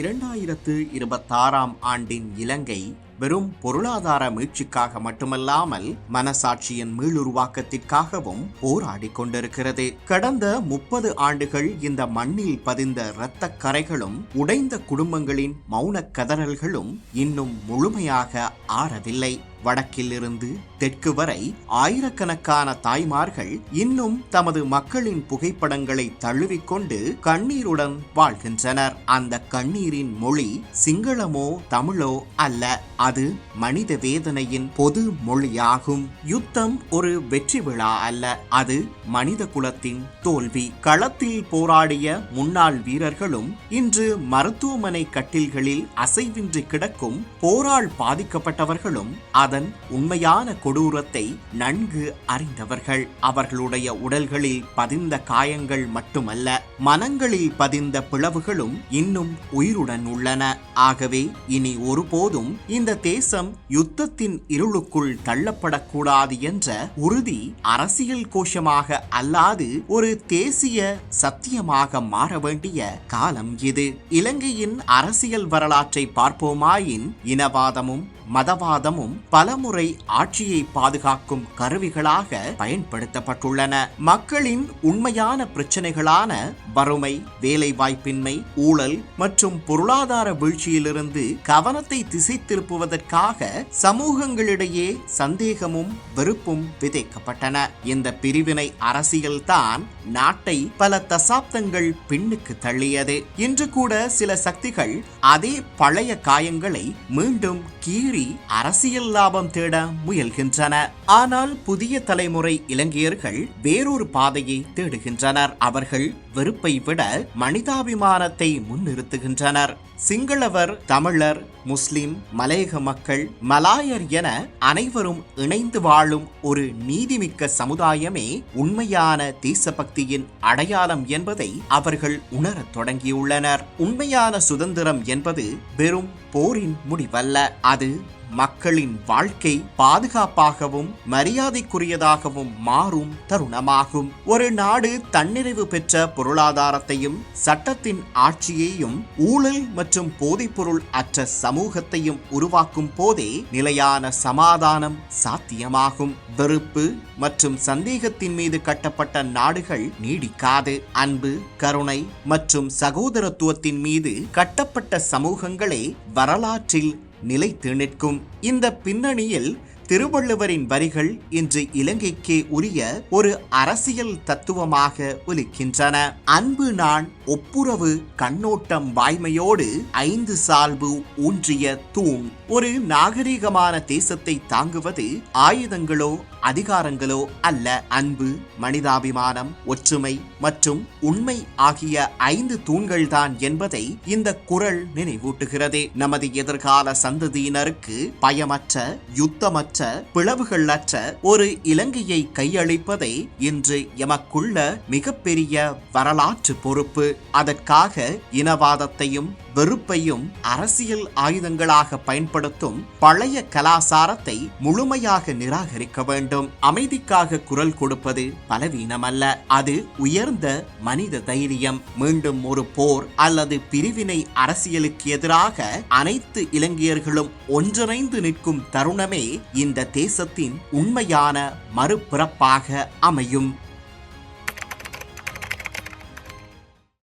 2026ஆம் ஆண்டின் இலங்கை வெறும் பொருளாதார மீட்சிக்காக மட்டுமல்லாமல் மனசாட்சியின் மீளுருவாக்கத்திற்காகவும் போராடி கொண்டிருக்கிறது. கடந்த 30 ஆண்டுகள் இந்த மண்ணில் பதிந்த இரத்த கரைகளும் உடைந்த குடும்பங்களின் மௌன கதறல்களும் இன்னும் முழுமையாக ஆறவில்லை. வடக்கில் இருந்து தெற்கு வரை ஆயிரக்கணக்கான தாய்மார்கள் இன்னும் தமது மக்களின் புகைப்படங்களை தழுவிக்கொண்டு கண்ணீருடன் வாழ்கின்றனர். அந்த கண்ணீரின் மொழி சிங்களமோ தமிழோ அல்ல, அது மனித வேதனையின் பொது மொழியாகும். யுத்தம் ஒரு வெற்றி விழா அல்ல, அது மனித குலத்தின் தோல்வி. களத்தில் போராடிய முன்னாள் வீரர்களும் இன்று மருத்துவமனை கட்டில்களில் அசைவின்றி கிடக்கும் போரால் பாதிக்கப்பட்டவர்களும் அதன் உண்மையான கொடூரத்தை நன்கு அறிந்தவர்கள். அவர்களுடைய உடல்களில் பதிந்த காயங்கள் மட்டுமல்ல, மனங்களில் பதிந்த பிளவுகளும் இன்னும் உயிருடன் உள்ளன. ஆகவே இனி ஒருபோதும் இந்த தேசம் யுத்தத்தின் இருளுக்குள் தள்ளப்படக்கூடாது என்ற உறுதி அரசியல் கோஷமாக அல்லாது ஒரு தேசிய சத்தியமாக மாற வேண்டிய காலம் இது. இலங்கையின் அரசியல் வரலாற்றை பார்ப்போமாயின் இனவாதமும் மதவாதமும் பலமுறை ஆட்சியை பாதுகாக்கும் கருவிகளாக பயன்படுத்தப்பட்டுள்ளன. மக்களின் உண்மையான பிரச்சனைகளான வறுமை, வேலைவாய்ப்பின்மை, ஊழல் மற்றும் பொருளாதார வீழ்ச்சியிலிருந்து கவனத்தை திசை திருப்புவதற்காக சமூகங்களிடையே சந்தேகமும் வெறுப்பும் விதைக்கப்பட்டன. இந்த பிரிவினை அரசியல்தான் நாட்டை பல தசாப்தங்கள் பின்னுக்கு தள்ளியது. இன்று கூட சில சக்திகள் அதே பழைய காயங்களை மீண்டும் கீறி அரசியல் லாபம் தேட முயல்கின்றன. ஆனால் புதிய தலைமுறை இலங்கையர்கள் வேறொரு பாதையை தேடுகின்றனர். அவர்கள் வெறுப்பை விட மனிதாபிமானத்தை முன்னிறுத்துகின்றனர். சிங்களவர், தமிழர், முஸ்லிம், மலையக மக்கள், மலாயர் என அனைவரும் இணைந்து வாழும் ஒரு நீதிமிக்க சமுதாயமே உண்மையான தேசபக்தியின் அடையாளம் என்பதை அவர்கள் உணரத் தொடங்கியுள்ளனர். உண்மையான சுதந்திரம் என்பது வெறும் போரின் முடிவல்ல, அது மக்களின் வாழ்க்கை பாதுகாப்பாகவும் மரியாதைக்குரியதாகவும் மாறும் தருணமாகும். ஒரு நாடு தன்னிறைவு பெற்ற பொருளாதாரத்தையும் சட்டத்தின் ஆட்சியையும் ஊழல் மற்றும் போதைப்பொருள் அற்ற சமூகத்தையும் உருவாக்கும் போதே நிலையான சமாதானம் சாத்தியமாகும். வெறுப்பு மற்றும் சந்தேகத்தின் மீது கட்டப்பட்ட நாடுகள் நீடிக்காது. அன்பு, கருணை மற்றும் சகோதரத்துவத்தின் மீது கட்டப்பட்ட சமூகங்களே வரலாற்றில் நிலைத்து நிற்கும். இந்த பின்னணியில் திருவள்ளுவரின் வரிகள் இன்று இலங்கைக்கே உரிய ஒரு அரசியல் தத்துவமாக ஒலிக்கின்றன. அன்பு நான் ஒப்புரவு கண்ணோட்டம் வாய்மையோடு 5 சால்பு ஊன்றிய தூண். ஒரு நாகரிகமான தேசத்தை தாங்குவது ஆயுதங்களோ அதிகாரங்களோ அல்ல. அன்பு, மனிதாபிமானம், ஒற்றுமை மற்றும் உண்மை ஆகிய 5 தூண்கள் தான் என்பதை இந்த குறள் நினைவூட்டுகிறது. நமது எதிர்கால சந்ததியினருக்கு பயமற்ற, யுத்தமற்ற, பிளவுகள் அற்ற ஒரு இலங்கையை கையளிப்பதை இன்று எமக்குள்ள மிகப்பெரிய வரலாற்று பொறுப்பு. அதற்காக இனவாதத்தையும் வெறுப்பையும் அரசியல் ஆயுதங்களாக பயன்படுத்தும் பழைய கலாசாரத்தை முழுமையாக நிராகரிக்க வேண்டும். அமைதிக்காக குரல் கொடுப்பது பலவீனமல்ல, அது உயர்ந்த மனித தைரியம். மீண்டும் ஒரு போர் அல்லது பிரிவினை அரசியலுக்கு எதிராக அனைத்து இலங்கையர்களும் ஒன்றிணைந்து நிற்கும் தருணமே இந்த தேசத்தின் உண்மையான மறுபிறப்பாக அமையும்.